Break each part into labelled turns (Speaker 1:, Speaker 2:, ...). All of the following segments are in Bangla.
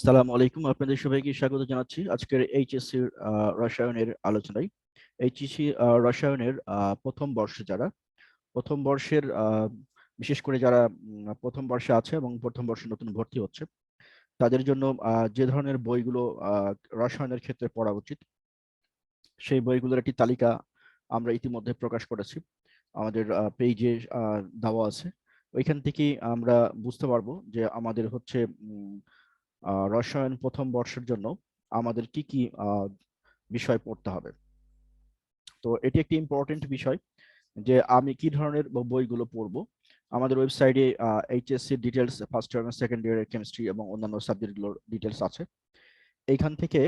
Speaker 1: সালামু আলাইকুম, আপনাদের সবাইকে স্বাগত জানাচ্ছি আজকের এইচএসসি রসায়নের আলোচনায়। এইচএসসি রসায়নের প্রথম বর্ষে যারা প্রথম বর্ষের বিশেষ করে যারা প্রথম বর্ষে আছে এবং প্রথম বর্ষে নতুন ভর্তি হচ্ছে তাদের জন্য যে ধরনের বইগুলো রসায়নের ক্ষেত্রে পড়া উচিত সেই বইগুলোর একটি তালিকা আমরা ইতিমধ্যে প্রকাশ করেছি, আমাদের পেজে দেওয়া আছে। ওইখান থেকেই আমরা বুঝতে পারবো যে আমাদের হচ্ছে রসায়ন প্রথম বর্ষের জন্য আমাদের কি কি বিষয় পড়তে হবে। তো এটি একটি ইম্পর্টেন্ট বিষয় যে আমি কি ধরনের বইগুলো পড়বো। আমাদের ওয়েবসাইটে এইচএসসি ডিটেলস, ফার্স্ট ইয়ার এবং সেকেন্ড ইয়ারের কেমিস্ট্রি এবং অন্যান্য সাবজেক্টগুলোর ডিটেলস আছে। এইখান থেকে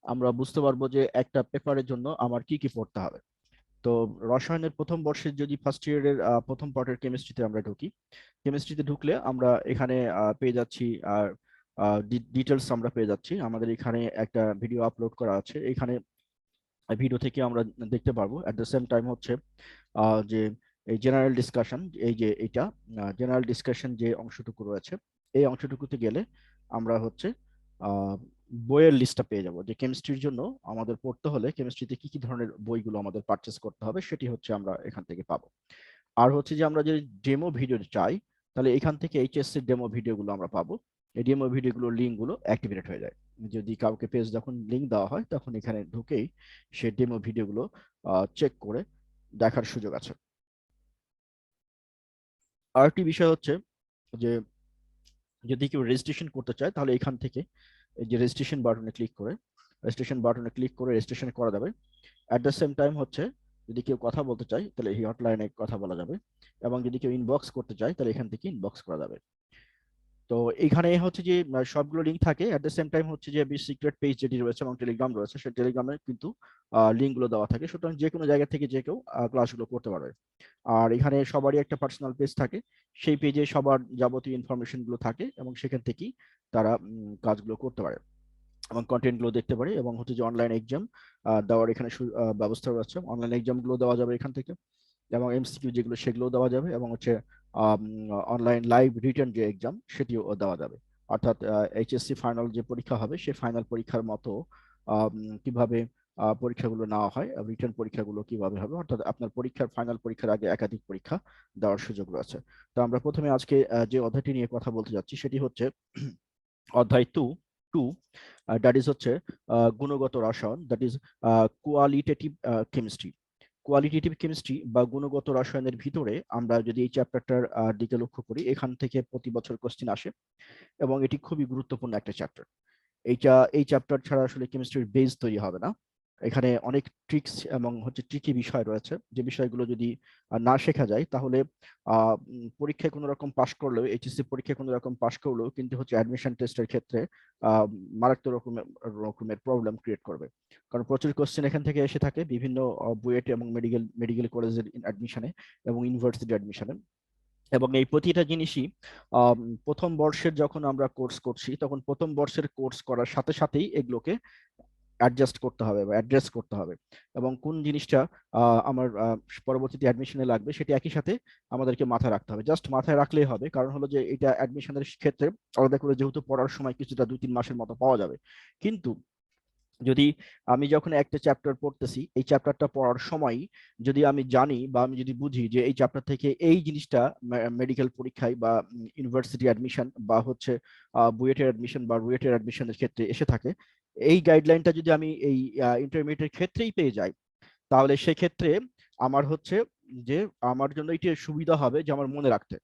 Speaker 1: আমরা বুঝতে পারবো যে একটা পেপারের জন্য আমার কি কি পড়তে হবে। তো রসায়নের প্রথম বর্ষের যদি ফার্স্ট ইয়ারের প্রথম পার্টের কেমিস্ট্রিতে আমরা ঢুকি, কেমিস্ট্রিতে ঢুকলে আমরা এখানে পেয়ে যাচ্ছি আর ডিটেলস আমরা পেয়ে যাচ্ছি। আমাদের এখানে একটা ভিডিও আপলোড করা আছে, এখানে ভিডিও থেকে আমরা দেখতে পারবো। অ্যাট দ্য সেম টাইম হচ্ছে যে এই জেনারেল ডিসকাশন, এই যে এটা জেনারেল ডিসকাশন যে অংশটুকু রয়েছে, এই অংশটুকুতে গেলে আমরা হচ্ছে বইয়ের লিস্টটা পেয়ে যাব যে কেমিস্ট্রির জন্য আমাদের পড়তে হলে কেমিস্ট্রিতে কি কি ধরনের বইগুলো আমাদের পারচেস করতে হবে, সেটি হচ্ছে আমরা এখান থেকে পাবো। আর হচ্ছে যে আমরা যদি ডেমো ভিডিও চাই তাহলে এখান থেকে এইচএসসি ডেমো ভিডিওগুলো আমরা পাবো। এই ডেমো ভিডিওগুলোর লিঙ্কগুলো অ্যাক্টিভেট হয়ে যায়। যদি কাউকে পেজ যখন লিঙ্ক দেওয়া হয় তখন এখানে ঢুকেই সে ডেমো ভিডিওগুলো চেক করে দেখার সুযোগ আছে। আরেকটি বিষয় হচ্ছে যে যদি কেউ রেজিস্ট্রেশন করতে চায় তাহলে এখান থেকে এই যে রেজিস্ট্রেশন বাটনে ক্লিক করে রেজিস্ট্রেশন করা যাবে। অ্যাট দ্য সেম টাইম হচ্ছে যদি কেউ কথা বলতে চায় তাহলে এই হটলাইনে কথা বলা যাবে, এবং যদি কেউ ইনবক্স করতে চায় তাহলে এখান থেকে ইনবক্স করা যাবে। তো এখানে হচ্ছে যে সবগুলো লিঙ্ক থাকে। অ্যাট দ্য সেম টাইম হচ্ছে যে সিক্রেট পেজ যেটি রয়েছে এবং টেলিগ্রাম রয়েছে, সেই টেলিগ্রামে কিন্তু লিঙ্কগুলো দেওয়া থাকে, সুতরাং যে কোনো জায়গা থেকে যে কেউ ক্লাসগুলো করতে পারবে। আর এখানে সবারই একটা পার্সোনাল পেজ থাকে, সেই পেজে সবার যাবতীয় ইনফরমেশন গুলো থাকে এবং সেখান থেকেই তারা কাজগুলো করতে পারে এবং কন্টেন্ট গুলো দেখতে পারে। এবং হচ্ছে যে অনলাইন এক্সাম দেওয়ার এখানে ব্যবস্থা রয়েছে, অনলাইন এক্সাম গুলো দেওয়া যাবে এখান থেকে, এবং এমসিকিউ যেগুলো সেগুলো দেওয়া যাবে, এবং হচ্ছে অনলাইন লাইভ রিটেন যে এক্সাম সেটিও দেওয়া যাবে। অর্থাৎ এইচএসসি ফাইনাল যে পরীক্ষা হবে সেই ফাইনাল পরীক্ষার মতো কিভাবে পরীক্ষাগুলো নেওয়া হয়, রিটেন পরীক্ষাগুলো কিভাবে হবে, অর্থাৎ আপনার পরীক্ষার ফাইনাল পরীক্ষার আগে একাধিক পরীক্ষা দেওয়ার সুযোগ রয়েছে। তো আমরা প্রথমে আজকে যে অধ্যায়টি নিয়ে কথা বলতে যাচ্ছি সেটি হচ্ছে অধ্যায় 2, দ্যাট ইজ হচ্ছে গুণগত রসায়ন, that is qualitative chemistry. Qualitative chemistry বা গুণগত রসায়নের ভিতরে আমরা যদি এই চ্যাপ্টারটার দিকে লক্ষ্য করি, এখান থেকে প্রতি বছর কোশ্চেন আসে এবং এটি খুবই গুরুত্বপূর্ণ একটা চ্যাপ্টার। এই চ্যাপ্টার ছাড়া আসলে কেমিস্ট্রির বেস তৈরি হবে না। এখানে অনেক ট্রিক্স এবং হচ্ছে ট্রিকি বিষয় রয়েছে, যে বিষয়গুলো যদি না শেখা যায় তাহলে পরীক্ষায় কোনো রকম পাশ করলেও, এইচএসসি পরীক্ষায় কোনো রকম পাশ করলেও কিন্তু হচ্ছে অ্যাডমিশন টেস্টের ক্ষেত্রে মারাত্মক রকমের প্রবলেম ক্রিয়েট করবে। কারণ প্রচুর কোশ্চেন এখান থেকে এসে থাকে বিভিন্ন বুয়েট এবং মেডিকেল কলেজের অ্যাডমিশনে এবং ইউনিভার্সিটি অ্যাডমিশনে। এবং এই প্রতিটা জিনিসই প্রথম বর্ষের যখন আমরা কোর্স করছি তখন প্রথম বর্ষের কোর্স করার সাথে সাথেই এগুলোকে অ্যাডজাস্ট করতে হবে বা অ্যাড্রেস করতে হবে, এবং কোন জিনিসটা আমার পরবর্তীতে অ্যাডমিশনে লাগবে সেটি একই সাথে আমাদেরকে মাথায় রাখতে হবে। জাস্ট মাথায় রাখলেই হবে, কারণ হলো যে এটা অ্যাডমিশনের ক্ষেত্রে আলাদা করে যেহেতু পড়ার সময় কিছুটা 2-3 মাসের মতো পাওয়া যাবে, কিন্তু যদি আমি যখন একটা চ্যাপ্টার পড়তেছি এই চ্যাপ্টারটা পড়ার সময় যদি আমি জানি বা আমি যদি বুঝি যে এই চ্যাপ্টার থেকে এই জিনিসটা মেডিকেল পরীক্ষায় বা ইউনিভার্সিটি অ্যাডমিশন বা হচ্ছে বুয়েটের অ্যাডমিশন বা রুয়েটের অ্যাডমিশনের ক্ষেত্রে এসে থাকে, এই গাইডলাইনটা যদি আমি এই ইন্টারমিডিয়েটের ক্ষেত্রেই পেয়ে যাই তাহলে সেক্ষেত্রে আমার হচ্ছে যে আমার জন্য এটি সুবিধা হবে যে আমার মনে রাখতে।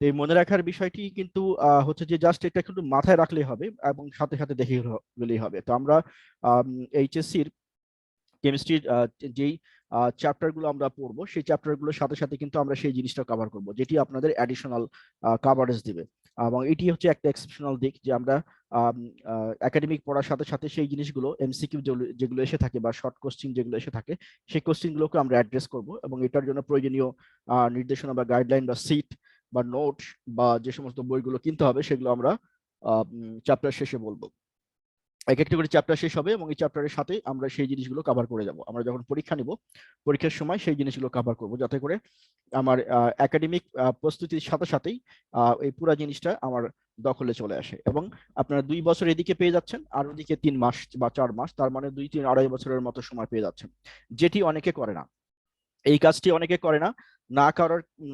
Speaker 1: তো এই মনে রাখার বিষয়টি কিন্তু হচ্ছে যে জাস্ট এটা কিন্তু মাথায় রাখলেই হবে এবং সাথে সাথে দেখে গেলেই হবে। তো আমরা এইচএসসির কেমিস্ট্রির যেই চ্যাপ্টারগুলো আমরা পড়বো সেই চ্যাপ্টারগুলোর সাথে সাথে কিন্তু আমরা সেই জিনিসটা কভার করব, যেটি আপনাদের অ্যাডিশনাল কভারেজ দিবে। এবং এটি হচ্ছে একটা এক্সেপশনাল দিক যে আমরা একাডেমিক পড়ার সাথে সাথে সেই জিনিসগুলো এমসিকিউ যেগুলো এসে থাকে বা শর্ট কোশ্চেন যেগুলো এসে থাকে সেই কোশ্চেনগুলোকে আমরা অ্যাড্রেস করব, এবং এটার জন্য প্রয়োজনীয় নির্দেশনা বা গাইডলাইন বা সিট বা নোট বা যে সমস্ত বইগুলো কিনতে হবে সেগুলো আমরা চ্যাপ্টার শেষে বলবো। এক একটা করে চ্যাপ্টার শেষ হবে এবং এই চ্যাপ্টারের সাথে আমরা সেই জিনিসগুলো কভার করে যাব। আমরা যখন পরীক্ষা নিব পরীক্ষার সময় সেই জিনিসগুলো কভার করব, যাতে করে আমার একাডেমিক প্রস্তুতির সাথে সাথেই এই পুরো জিনিসটা আমার দখলে চলে আসে। এবং আপনারা 2 বছর এদিকে পেয়ে যাচ্ছেন আর ওদিকে 3 মাস বা 4 মাস, তার মানে 2, 3, 2.5 বছরের মতো সময় পেয়ে যাচ্ছেন, যেটি অনেকে করে না। এই কাজটি অনেকে করে না,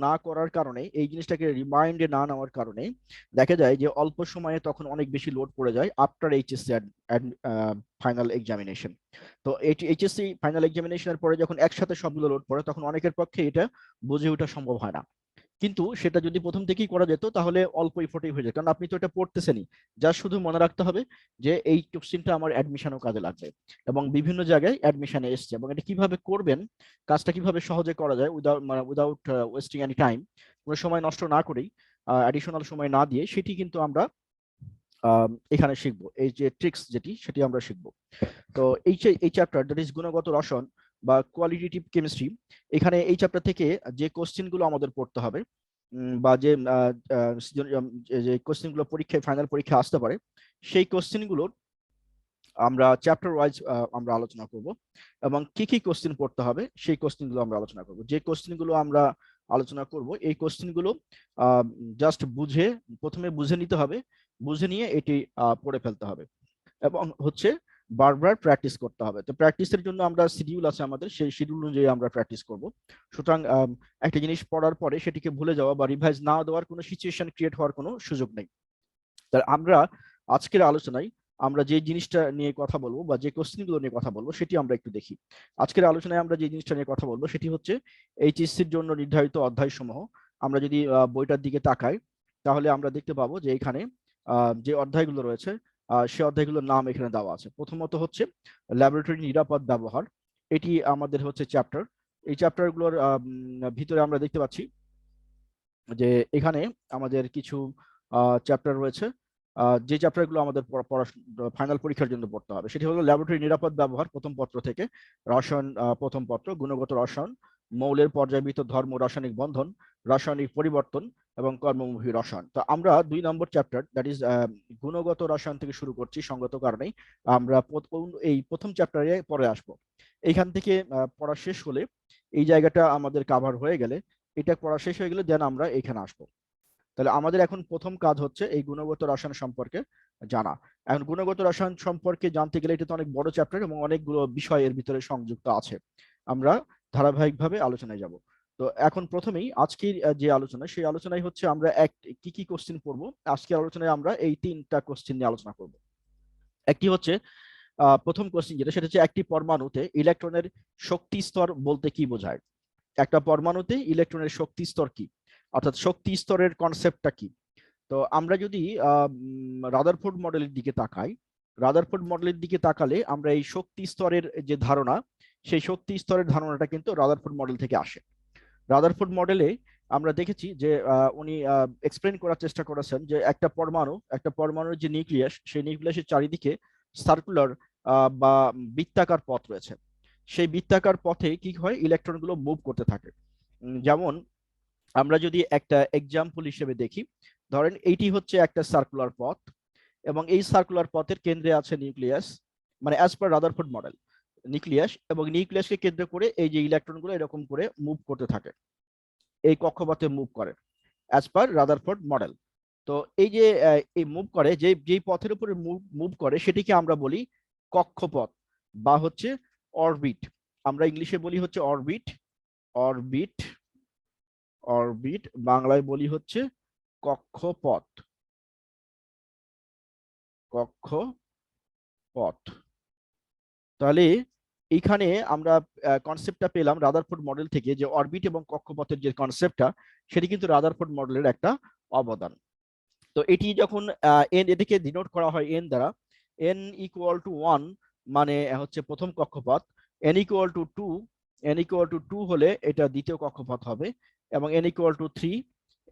Speaker 1: না করার কারণে, এই জিনিসটাকে রিমাইন্ডে না নেওয়ার কারণে দেখা যায় যে অল্প সময়ে তখন অনেক বেশি লোড পড়ে যায় আফটার এইচএসসি ফাইনাল এক্সামিনেশন। তো এইচএসসি ফাইনাল এক্সামিনেশনের পরে যখন একসাথে সবগুলো লোড পড়ে তখন অনেকের পক্ষে এটা বুঝে ওঠা সম্ভব হয় না। কিন্তু সেটা যদি প্রথম থেকেই করা যেত তাহলে অল্প এফোর্টেই হয়ে যেত, কারণ আপনি তো এটা পড়তেছেনই। যা শুধু মনে রাখতে হবে যে এই কোশ্চিনটা আমার অ্যাডমিশনও কাজে লাগবে এবং বিভিন্ন জায়গায় অ্যাডমিশনে এসছে, এবং এটা কিভাবে করবেন, কাজটা কিভাবে সহজে করা যায় উইদাউট ওয়েস্টিং এনি টাইম, কোনো সময় নষ্ট না করেই, অ্যাডিশনাল সময় না দিয়ে, সেটি কিন্তু আমরা এখানে শিখবো। এই যে ট্রিক্স যেটি, সেটি আমরা শিখবো। তো এই চ্যাপ্টার, দ্যাট ইজ গুণগত রসায়ন বা কোয়ালিটেটিভ কেমিস্ট্রি, এখানে এই চ্যাপ্টার থেকে যে কোশ্চেন গুলো আমাদের পড়তে হবে বা যে কোশ্চেন গুলো পরীক্ষায়, ফাইনাল পরীক্ষায় আসতে পারে, সেই কোশ্চেন গুলোর আমরা চ্যাপ্টার ওয়াইজ আমরা আলোচনা করব এবং কি কি কোশ্চেন পড়তে হবে সেই কোশ্চেন গুলো আমরা আলোচনা করব। যে কোশ্চেন গুলো আমরা আলোচনা করব এই কোশ্চেন গুলো জাস্ট প্রথমে বুঝে নিতে হবে, বুঝে নিয়ে এটি পড়ে ফেলতে হবে এবং হচ্ছে বারবার প্র্যাকটিস করতে হবে। তো প্র্যাকটিসের জন্য আমরা শিডিউল আছে আমাদের, সেই শিডিউল অনুযায়ী আমরা প্র্যাকটিস করব। সুতরাং একটা জিনিস পড়ার পরে সেটিকে ভুলে যাওয়া বা রিভাইজ না দেওয়ার কোনো সিচুয়েশন ক্রিয়েট হওয়ার কোনো সুযোগ নেই। তার আমরা আজকের আলোচনায় আমরা যে জিনিসটা নিয়ে কথা বলবো বা যে কোশ্চেনগুলো নিয়ে কথা বলবো সেটি আমরা একটু দেখি। আজকের আলোচনায় আমরা যে জিনিসটা নিয়ে কথা বলবো সেটি হচ্ছে এইচএসসির জন্য নির্ধারিত অধ্যায়সমূহ। আমরা যদি বইটার দিকে তাকাই তাহলে আমরা দেখতে পাবো যে এখানে যে অধ্যায়গুলো রয়েছে সে অধ্যায়গুলোর নাম এখানে দেওয়া আছে। প্রথমত হচ্ছে ল্যাবরেটরি নিরাপদ ব্যবহার, এটি আমাদের হচ্ছে চ্যাপ্টার। এই চ্যাপ্টারগুলোর ভিতরে আমরা দেখতে পাচ্ছি যে এখানে আমাদের কিছু চ্যাপ্টার রয়েছে, যে চ্যাপ্টারগুলো আমাদের ফাইনাল পরীক্ষার জন্য পড়তে হবে। সেটি হলো ল্যাবরেটরি নিরাপদ ব্যবহার প্রথম পত্র থেকে, রসায়ন প্রথম পত্র, গুণগত রসায়ন, মৌলের পর্যায়বৃত্ত ধর্ম, রাসায়নিক বন্ধন, রাসায়নিক পরিবর্তন এবং কর্মমুখী রসায়ন। তো আমরা 2 নম্বর চ্যাপ্টার, দ্যাট ইজ গুণগত রসায়ন থেকে শুরু করছি সঙ্গত কারণেই। আমরা এই প্রথম চ্যাপ্টারে পরে আসবো। এইখান থেকে পড়া শেষ হলে, এই জায়গাটা আমাদের কাভার হয়ে গেলে, এটা পড়া শেষ হয়ে গেলে দেন আমরা এখানে আসবো। তাহলে আমাদের এখন প্রথম কাজ হচ্ছে এই গুণগত রসায়ন সম্পর্কে জানা। এখন গুণগত রসায়ন সম্পর্কে জানতে গেলে এটা তো অনেক বড় চ্যাপ্টার এবং অনেকগুলো বিষয় এর ভিতরে সংযুক্ত আছে। আমরা ধারাবাহিকভাবে আলোচনায় যাব। তো এখন প্রথমেই আজকের যে আলোচনা, সেই আলোচনায় হচ্ছে আমরা কি কি কোশ্চেন পড়বো। আজকের আলোচনায় আমরা এই 3টা কোশ্চেন নিয়ে আলোচনা করব। একটি হচ্ছে প্রথম কোশ্চেন যেটা, সেটা হচ্ছে একটি পরমাণুতে ইলেকট্রনের শক্তি স্তর বলতে কি বোঝায়। একটা পরমাণুতে ইলেকট্রনের শক্তি স্তর কি, অর্থাৎ শক্তি স্তরের কনসেপ্টটা কি। তো আমরা যদি রাদারফোর্ড মডেলের দিকে তাকাই, রাদারফোর্ড মডেলের দিকে তাকালে আমরা এই শক্তি স্তরের যে ধারণা, সেই শক্তি স্তরের ধারণাটা কিন্তু রাদারফোর্ড মডেল থেকে আসে। রাদারফোর্ড মডেলে আমরা দেখেছি যে উনি এক্সপ্লেন করার চেষ্টা করেছেন যে একটা পরমাণুর যে নিউক্লিয়াস, সেই নিউক্লিয়াসের চারিদিকে সার্কুলার বা বৃত্তাকার পথ রয়েছে। সেই বৃত্তাকার পথে কি হয়, ইলেকট্রনগুলো মুভ করতে থাকে। যেমন আমরা যদি একটা এক্সাম্পল হিসেবে দেখি, ধরেন এইটি হচ্ছে একটা সার্কুলার পথ এবং এই সার্কুলার পথের কেন্দ্রে আছে নিউক্লিয়াস, মানে as per Rutherford model nucleus, এবং নিউক্লিয়াসকে কেন্দ্র করে এই যে ইলেকট্রনগুলো এরকম করে মুভ করতে থাকে, এই কক্ষপথে মুভ করে অ্যাজ পার রাদারফোর্ড মডেল। তো এই যে এই মুভ করে, যেই পথের উপরে মুভ করে সেটিকে আমরা বলি কক্ষপথ বা হচ্ছে অরবিট। আমরা ইংলিশে বলি হচ্ছে অরবিট, অরবিট, অরবিট, বাংলায় বলি হচ্ছে কক্ষপথ, কক্ষপথ। তাহলে এইখানে আমরা কনসেপ্টটা পেলাম রাদারফোর্ড মডেল থেকে, যে অরবিট এবং কক্ষপথের যে কনসেপ্টটা, সেটি কিন্তু রাদারফোর্ড মডেলের একটা অবদান। তো এটি যখন এটাকে ডিনোট করা হয় এন দ্বারা, n ইকুয়াল টু 1 মানে হচ্ছে প্রথম কক্ষপথ, n equal to 2, n equal to 2 হলে এটা দ্বিতীয় কক্ষপথ হবে, এবং n ইকুয়াল টু 3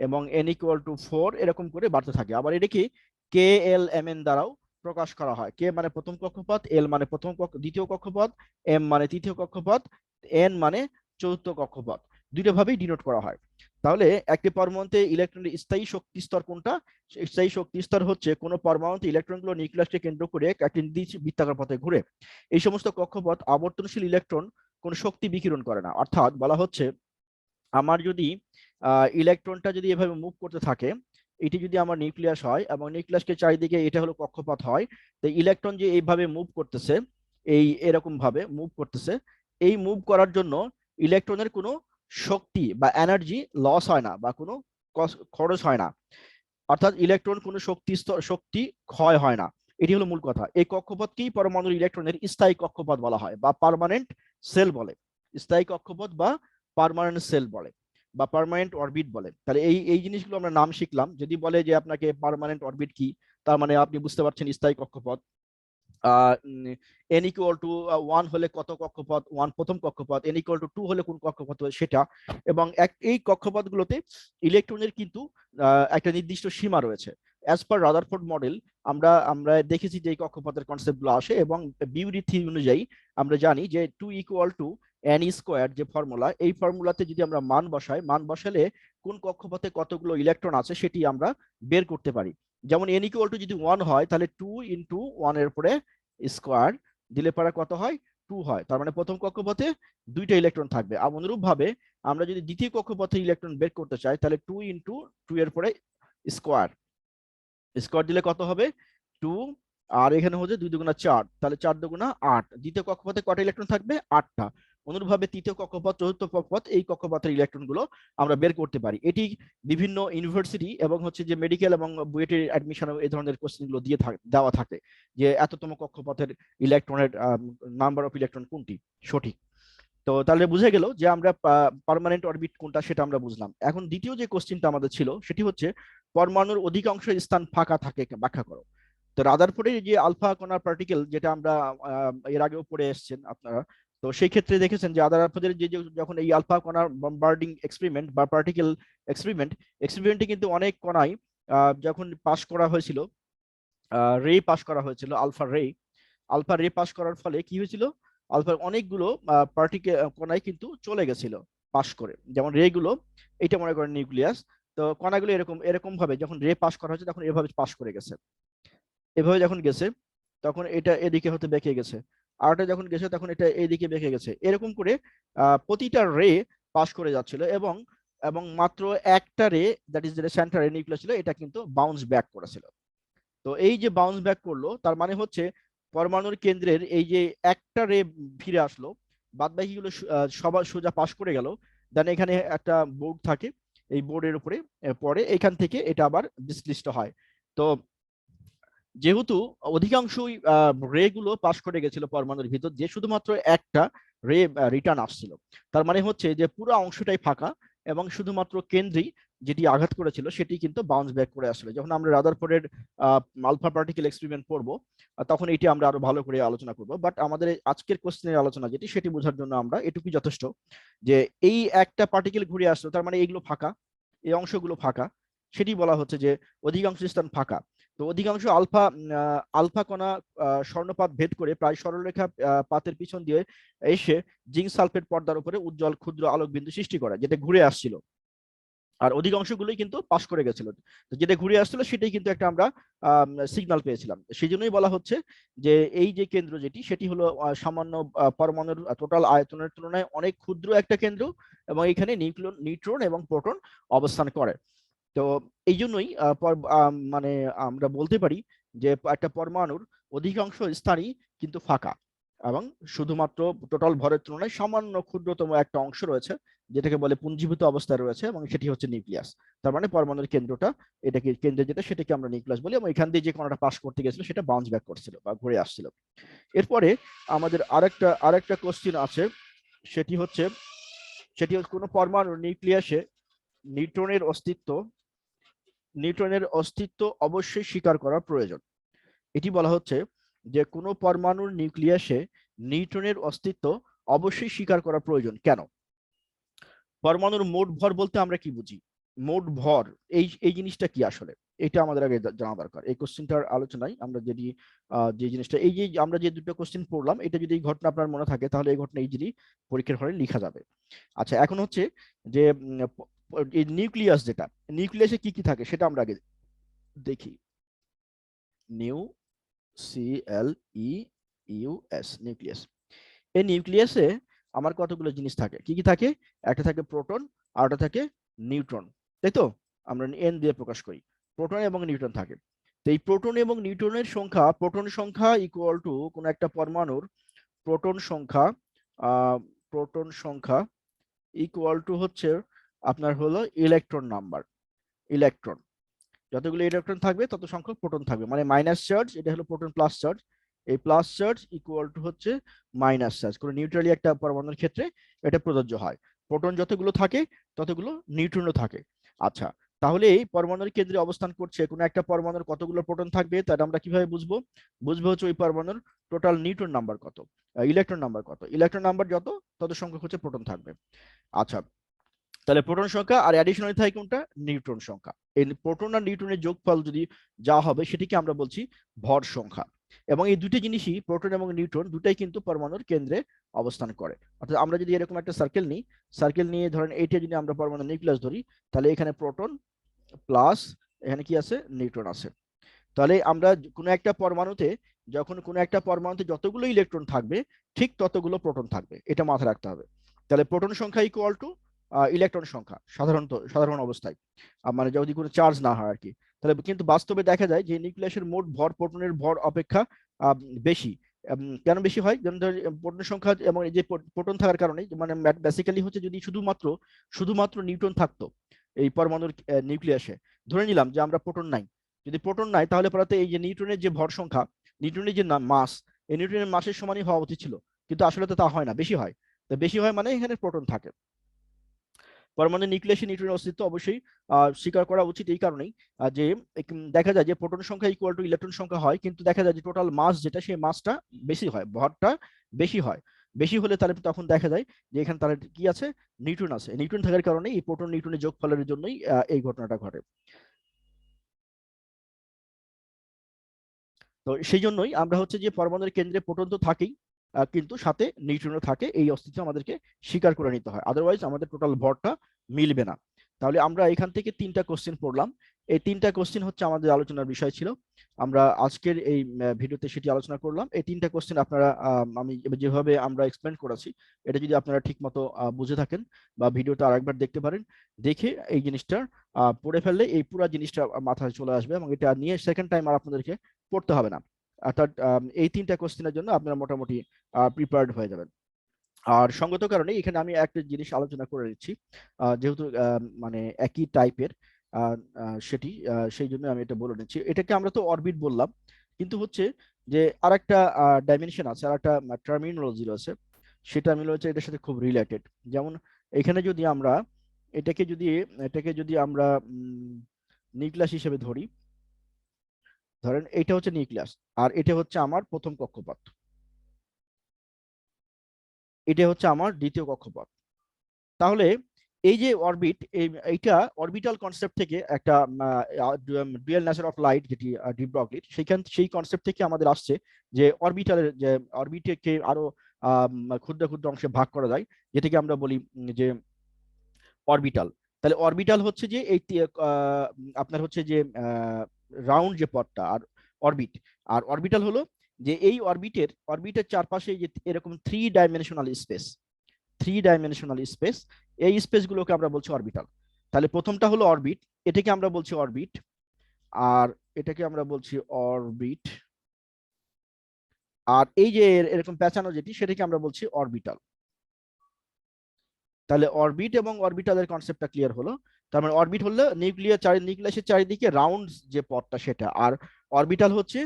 Speaker 1: এবং n ইকুয়াল টু 4 এরকম করে বাড়তে থাকে। আবার এটাকে কে এল এম এন দ্বারাও প্রকাশ করা হয়। কে মানে প্রথম কক্ষপথ, এল মানে দ্বিতীয় কক্ষপথ, এম মানে তৃতীয় কক্ষপথ, এন মানে চতুর্থ কক্ষপথ। দুইটা ভাবেই ডিনোট করা হয়। তাহলে একটি পরমাণুতে ইলেকট্রনের স্থায়ী শক্তি স্তর কোনটা? স্থায়ী শক্তি স্তর হচ্ছে কোনো পরমাণুতে ইলেকট্রনগুলো নিউক্লিয়াসকে কেন্দ্র করে একটি নির্দিষ্ট বৃত্তাকার পথে ঘুরে। এই সমস্ত কক্ষপথ আবর্তনশীল ইলেকট্রন কোনো শক্তি বিকিরণ করে না। অর্থাৎ বলা হচ্ছে আমার যদি ইলেকট্রনটা যদি এভাবে মুভ করতে থাকে, এটি যদি আমার নিউক্লিয়াস হয় এবং নিউক্লিয়াসকে চারিদিকে এটা হলো কক্ষপথ হয়, তো ইলেকট্রন যে এইভাবে মুভ করতেছে, এই এরকম ভাবে মুভ করতেছে, এই মুভ করার জন্য ইলেকট্রনের কোনো শক্তি বা এনার্জি লস হয় না বা কোনো খরচ হয় না। অর্থাৎ ইলেকট্রন কোনো শক্তি ক্ষয় হয় না। এটি হলো মূল কথা। এই কক্ষপথকেই পরমাণুর ইলেকট্রনের স্থায়ী কক্ষপথ বলা হয় বা পার্মানেন্ট সেল বলে। স্থায়ী কক্ষপথ বা পার্মানেন্ট সেল বলে বা পার্মানেন্ট অরবিট বলে। তাহলে এই এই জিনিসগুলো আমরা নাম শিখলাম। যদি বলে যে আপনাকে পার্মানেন্ট অরবিট কি, তার মানে আপনি বুঝতে পারছেন স্থায়ী কক্ষপথ। n equal to 1 হলে কত কক্ষপথ, 1 প্রথম কক্ষপথ, n equal to 2 হলে কোন কক্ষপথ সেটা। এবং এই কক্ষপথগুলোতে ইলেকট্রনের কিন্তু একটা নির্দিষ্ট সীমা রয়েছে। অ্যাজ পার রাদারফোর্ড মডেল আমরা আমরা দেখেছি যে এই কক্ষপথের কনসেপ্টগুলো আসে, এবং বিউরি থিওরি অনুযায়ী আমরা জানি যে 2 ইকুয়াল টু n স্কোয়ার যে ফর্মুলা, এই ফর্মুলাতে যদি আমরা মান বসালে কোন কক্ষপথে কতগুলো ইলেকট্রন আছে সেটি আমরা বের করতে পারি। যেমন n ইকুয়াল টু যদি 1 হয় তাহলে 2 ইন্টু 1 এর পরে স্কোয়ার দিলে পরে কত হয়? 2 হয়। তার মানে প্রথম কক্ষপথে দুইটা ইলেকট্রন থাকবে। আর অনুরূপ ভাবে আমরা যদি দ্বিতীয় কক্ষপথে ইলেকট্রন বের করতে চাই তাহলে 2 ইন্টু 2 এর পরে স্কোয়ার স্কোয়ার দিলে কত হবে? 2। আর এখানে হচ্ছে 2 দুগুণা 4, তাহলে 4 দুগুণা 8। দ্বিতীয় কক্ষপথে কটা ইলেকট্রন থাকবে? 8টা। অনুরূপভাবে তৃতীয় কক্ষপথ, চতুর্থ কক্ষপথ, এই কক্ষপথের ইলেকট্রন গুলো আমরা বের করতে পারি। এটি বিভিন্ন ইউনিভার্সিটি এবং হচ্ছে যে মেডিকেল এবং বুয়েটের অ্যাডমিশন এই ধরনের কোশ্চেন গুলো দেওয়া থাকে যে এততম কক্ষপথের ইলেকট্রনের নাম্বার অফ ইলেকট্রন কোনটি সঠিক। তো তাহলে বুঝে গেল যে আমরা পার্মানেন্ট অরবিট কোনটা সেটা আমরা বুঝলাম। এখন দ্বিতীয় যে কোশ্চেনটা আমাদের ছিল সেটি হচ্ছে পরমাণুর অধিকাংশ স্থান ফাঁকা থাকে, ব্যাখ্যা করো। তো রাদারফোর্ডের যে আলফা কণার পার্টিকেল, যেটা আমরা এর আগেও পড়ে এসেছেন আপনারা, তো সেই ক্ষেত্রে দেখেছেন যে রাদারফোর্ডের যে যখন এই আলফা কণার বম্বার্ডিং এক্সপেরিমেন্ট বা পার্টিকেল এক্সপেরিমেন্টে কিন্তু অনেক কণাই যখন পাস করা হয়েছিল, রে পাস করা হয়েছিল, আলফা রে পাস করার ফলে কি হয়েছিল? আলফার অনেকগুলো পার্টিকেল কণাই কিন্তু চলে গেছিল পাস করে। যেমন রে গুলো, এটা মনে করেন নিউক্লিয়াস, তো কণাগুলো এরকম এরকম ভাবে যখন রে পাস করা হয়েছে তখন এভাবে পাস করে গেছে। এভাবে যখন গেছে তখন এটা এদিকে হতে বেঁকে গেছে, আরটা যখন গেছে তখন এটা এইদিকে বেঁকে গেছে। এরকম করে প্রতিটা রে পাস করে যাচ্ছিল, এবং এবং মাত্র একটা রে, দ্যাট ইজ যেটা সেন্টার নিউক্লিয়াস ছিল, এটা কিন্তু বাউন্স ব্যাক করেছিল। তো এই যে বাউন্স ব্যাক করলো তার মানে হচ্ছে পরমাণুর কেন্দ্রের এই যে একটা রে ফিরে আসলো, বাদ বাকিগুলো সবার সোজা পাস করে গেল। দেন এখানে একটা বোর্ড থাকে, এই বোর্ডের উপরে পরে এখান থেকে এটা আবার বিশ্লিষ্ট হয়। তো যেহেতু অধিকাংশই রে গুলো পাস করে গেছিল পরমাণুর ভিতর, যে শুধুমাত্র একটা রে রিটার্ন আসছিল, তার মানে হচ্ছে যে পুরো অংশটাই ফাঁকা এবং শুধুমাত্র কেন্দ্রেই যেটি আঘাত করেছিল সেটি কিন্তু বাউন্স ব্যাক করে আসলে। যখন আমরা রাদারফোর্ডের আলফা পার্টিকেল এক্সপেরিমেন্ট পড়বো তখন এটি আমরা আরো ভালো করে আলোচনা করব। বাট আমাদের আজকের কোশ্চেনের আলোচনা যেটি, সেটি বোঝার জন্য আমরা এটুকুই যথেষ্ট যে এই একটা পার্টিকেল ঘুরে আসলো, তার মানে এইগুলো ফাঁকা, এই অংশগুলো ফাঁকা, সেটি বলা হচ্ছে যে অধিকাংশ স্থান ফাঁকা। তো অধিকাংশ আলফা কণা স্বর্ণপাত ভেদ করে প্রায় সরলরেখা পাতের পিছন দিয়ে এসে জিঙ্ক সালফেট পর্দার উপরে উজ্জ্বল ক্ষুদ্র আলোক বিন্দু সৃষ্টি করে, যেটা ঘুরে আসছিল। আর অধিকাংশগুলোই কিন্তু পাস করে গেছিল। তো যেটা ঘুরে আসছিল সেটাই কিন্তু একটা আমরা সিগন্যাল পেয়েছিলাম। সেই জন্যই বলা হচ্ছে যে এই যে কেন্দ্র যেটি, সেটি হলো সামান্য পরমাণুর টোটাল আয়তনের তুলনায় অনেক ক্ষুদ্র একটা কেন্দ্র, এবং এখানে নিউট্রন এবং প্রোটন অবস্থান করে। তো এই জন্যই মানে আমরা বলতে পারি যে একটা পরমাণুর অধিকাংশ স্থানই কিন্তু ফাঁকা, এবং শুধুমাত্র টোটাল ভরের তুলনায় সামান্য ক্ষুদ্রতম একটা অংশ রয়েছে যেটাকে বলে পুঞ্জীভূত অবস্থায় রয়েছে, এবং সেটি হচ্ছে নিউক্লিয়াস। তার মানে পরমাণুর কেন্দ্রটা, এটাকে কেন্দ্রে যেটা, সেটাকে আমরা নিউক্লিয়াস বলি, এবং এখান দিয়ে যে কণাটা পাস করতে গেছিল সেটা বাউন্স ব্যাক করছিল বা ঘুরে আসছিল। এরপরে আমাদের আরেকটা কোশ্চেন আছে, সেটি হচ্ছে কোনো পরমাণুর নিউক্লিয়াসে নিউট্রনের অস্তিত্ব অবশ্যই স্বীকার করা প্রয়োজন। এটি বলা হচ্ছে যে কোনো পরমাণুর নিউক্লিয়াসে নিউট্রনের অস্তিত্ব অবশ্যই স্বীকার করা প্রয়োজন। কেন? পরমাণুর মোট ভর বলতে আমরা কি বুঝি? মোট ভর, এই এই জিনিসটা কি আসলে, এটা আমাদের আগে জানা দরকার। এই কোশ্চেনটার আলোচনায় আমরা যদি যে জিনিসটা, এই যে আমরা যে দুটো কোশ্চেন পড়লাম, এটা যদি এই ঘটনা আপনার মনে থাকে তাহলে এই ঘটনা ইজিলি পরীক্ষার হলে লেখা যাবে। আচ্ছা, এখন হচ্ছে যে এই নিউক্লিয়াস যেটা, নিউক্লিয়াসে কি কি থাকে সেটা আমরা আগে দেখি। নিউ সি এল ই ইউ এস, নিউক্লিয়াস। এই নিউক্লিয়াসে আমার কতগুলো জিনিস থাকে, কি কি থাকে? একটা থাকে প্রোটন, আর একটা থাকে নিউট্রন, তাই তো? আমরা এন দিয়ে প্রকাশ করি। প্রোটন এবং নিউট্রন থাকে। তো এই প্রোটন এবং নিউট্রনের সংখ্যা, প্রোটন সংখ্যা ইকুয়াল টু কোন একটা পরমাণুর প্রোটন সংখ্যা, প্রোটন সংখ্যা ইকুয়াল টু হচ্ছে আপনার হলো ইলেকট্রন নাম্বার। ইলেকট্রন, যতগুলো ইলেকট্রন থাকবে তত সংখ্যক প্রোটন থাকবে, মানে মাইনাস চার্জ, এটা হলো প্রোটন প্লাস চার্জ। এই প্লাস চার্জ ইকুয়াল টু হচ্ছে মাইনাস চার্জ, কোনো নিউট্রালি একটা পরমাণুর ক্ষেত্রে এটা প্রযোজ্য হয়। প্রোটন যতগুলো থাকে ততগুলো নিউট্রনও থাকে। আচ্ছা, তাহলে এই পরমাণুর কেন্দ্রে অবস্থান করছে কোনো একটা পরমাণুর কতগুলো প্রোটন থাকবে, তাহলে আমরা কিভাবে বুঝবো? বুঝবো হচ্ছে ওই পরমাণুর টোটাল নিউট্রন নাম্বার কত, ইলেকট্রন নাম্বার কত। ইলেকট্রন নাম্বার যত, তত সংখ্যক হচ্ছে প্রোটন থাকবে। আচ্ছা, তাহলে প্রোটন সংখ্যা, আর অ্যাডিশনালি থাকে কোনটা? নিউট্রন সংখ্যা। এই প্রোটন আর নিউট্রনের যোগফল যদি যা হবে সেটিকে আমরা বলছি ভর সংখ্যা। এবং এই দুটি জিনিসই, প্রোটন এবং নিউট্রন দুটাই কিন্তু পরমাণুর কেন্দ্রে অবস্থান করে। অর্থাৎ আমরা যদি এরকম একটা সার্কেল নিই, সার্কেল নিয়ে ধরেন এইটা যদি আমরা পরমাণু নিউক্লিয়াস ধরি, তাহলে এখানে প্রোটন প্লাস এখানে কি আছে? নিউট্রন আছে। তাহলে আমরা কোনো একটা পরমাণুতে, যখন কোনো একটা পরমাণুতে যতগুলো ইলেকট্রন থাকবে ঠিক ততগুলো প্রোটন থাকবে, এটা মাথায় রাখতে হবে। তাহলে প্রোটন সংখ্যা ইকুয়াল টু ইলেকট্রন সংখ্যা, সাধারণ অবস্থায়, মানে যদি কোনো চার্জ না হয় আর কি। তাহলে কিন্তু বাস্তবে দেখা যায় যে নিউক্লিয়াসের মোট ভর প্রোটনের ভর অপেক্ষা বেশি। কেন বেশি হয়? যেমন প্রোটন সংখ্যা এবং এই যে প্রোটন থাকার কারণে, মানে বেসিক্যালি হচ্ছে যদি শুধুমাত্র শুধুমাত্র নিউট্রন থাকতো এই পরমাণুর নিউক্লিয়াসে, ধরে নিলাম যে আমরা প্রোটন নাই, যদি প্রোটন নাই তাহলে পরে এই যে নিউট্রনের যে ভর সংখ্যা, নিউট্রনের যে মাস, এই নিউট্রনের মাসের সমানই হওয়া উচিত ছিল, কিন্তু আসলে তো তা হয় না, বেশি হয়। তো বেশি হয় মানে এখানে প্রোটন থাকে। পরমাণু নিউক্লিয়াসে নিউট্রনের অস্তিত্ব অবশ্যই স্বীকার করা উচিত এই কারণেই যে দেখা যায় যে প্রোটন সংখ্যা ইকুয়াল টু ইলেকট্রন সংখ্যা হয়, কিন্তু দেখা যায় যে টোটাল মাস যেটা, সেই মাসটা বেশি হয়, ভরটা বেশি হয়। বেশি হলে তাহলে তখন দেখা যায় যে এখানে তার কি আছে? নিউট্রন আছে। নিউট্রন থাকার কারণে এই প্রোটন নিউট্রনের যোগফলের জন্যই এই ঘটনাটা ঘটে। তো সেই জন্যই আমরা হচ্ছে যে পরমাণুর কেন্দ্রে প্রোটন তো থাকেই, কিন্তু সাথে নিউট্রনও থাকে, এই অস্তিত্ব আমাদেরকে স্বীকার করে নিতে হয়, আদারওয়াইজ আমাদের টোটাল ভরটা মিলবে না। তাহলে আমরা এখান থেকে তিনটা কোশ্চেন পড়লাম। এই তিনটা কোশ্চেন হচ্ছে আমাদের আলোচনার বিষয় ছিল। আমরা আজকের এই ভিডিওতে সেটি আলোচনা করলাম। এই তিনটা কোশ্চেন আপনারা, আমি যেভাবে আমরা এক্সপ্লেন করেছি, এটা যদি আপনারা ঠিক মতো বুঝে থাকেন বা ভিডিওটা আরেকবার দেখতে পারেন, দেখে এই জিনিসটা পড়ে ফেললে এই পুরো জিনিসটা মাথায় চলে আসবে, এবং এটা নিয়ে সেকেন্ড টাইম আর আপনাদেরকে পড়তে হবে না। অর্থাৎ এই তিনটা কোশ্চেনের জন্য আপনারা মোটামুটি প্রিপেয়ার্ড হয়ে যাবেন। আর সঙ্গত কারণে এখানে আমি একটা জিনিস আলোচনা করে নিচ্ছি, যেহেতু মানে একই টাইপের, সেটি সেই জন্য আমি এটা বলে নিচ্ছি। এটাকে আমরা তো অরবিট বললাম, কিন্তু হচ্ছে যে আরেকটা ডাইমেনশন আছে, আরেকটা টার্মিনোলজি আছে। সেই টার্মিনোলজি এটার সাথে খুব রিলেটেড। যেমন এখানে যদি আমরা এটাকে যদি আমরা নিউক্লিয়াস হিসেবে ধরি, ধরেন এটা হচ্ছে নিউক্লিয়াস, আর এটা হচ্ছে আমার প্রথম কক্ষপথ, এটা হচ্ছে আমার দ্বিতীয় কক্ষপথ। তাহলে এই যে অরবিট, এইটা অরবিটাল কনসেপ্ট থেকে একটা ডুয়াল নেচার অফ লাইট, যেটি ডি ব্রগলির, সেই কনসেপ্ট থেকে আমাদের আসছে যে অরবিটালের যে অরবিটকে আরো ক্ষুদ্র ক্ষুদ্র অংশে ভাগ করা যায়, যেটাকে আমরা বলি যে অরবিটাল। তাহলে অরবিটাল হচ্ছে যে এই আপনার হচ্ছে যে রাউন্ড যে পথটা, আর অরবিট, আর অরবিটাল হলো যে এই অরবিটের চারপাশে যে এরকম থ্রি ডাইমেনশনাল স্পেস, এই স্পেসগুলোকে আমরা বলছি অরবিটাল। তাহলে প্রথমটা হলো অরবিট, এটাকে আমরা বলছি অরবিট, আর এটাকে আমরা বলছি অরবিট, আর এই যে এরকম পেঁচানো যেটি, সেটাকে আমরা বলছি অরবিটাল। তাহলে অরবিট এবং অরবিটালের কনসেপ্টটা ক্লিয়ার হলো। তার মানে অরবিট হলো নিউক্লিয়াসের চারিদিকে রাউন্ড যে পথটা সেটা, আর অরবিটাল হচ্ছে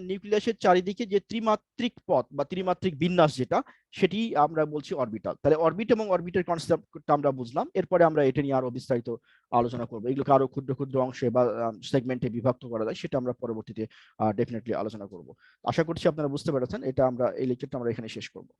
Speaker 1: নিউক্লিয়াসের চারিদিকে যে ত্রিমাত্রিক পথ বা ত্রিমাত্রিক বিন্যাস যেটা, সেটি আমরা বলছি অরবিটাল। তাহলে অরবিট এবং অরবিটের কনসেপ্টটা আমরা বুঝলাম, এরপরে আমরা এটা নিয়ে আরো বিস্তারিত আলোচনা করবো। এগুলোকে আরো ক্ষুদ্র ক্ষুদ্র অংশে বা সেগমেন্টে বিভক্ত করা যায়, সেটা আমরা পরবর্তীতে ডেফিনেটলি আলোচনা করব। আশা করছি আপনারা বুঝতে পেরেছেন। এটা আমরা এই লেকচারটা আমরা এখানে শেষ করবো।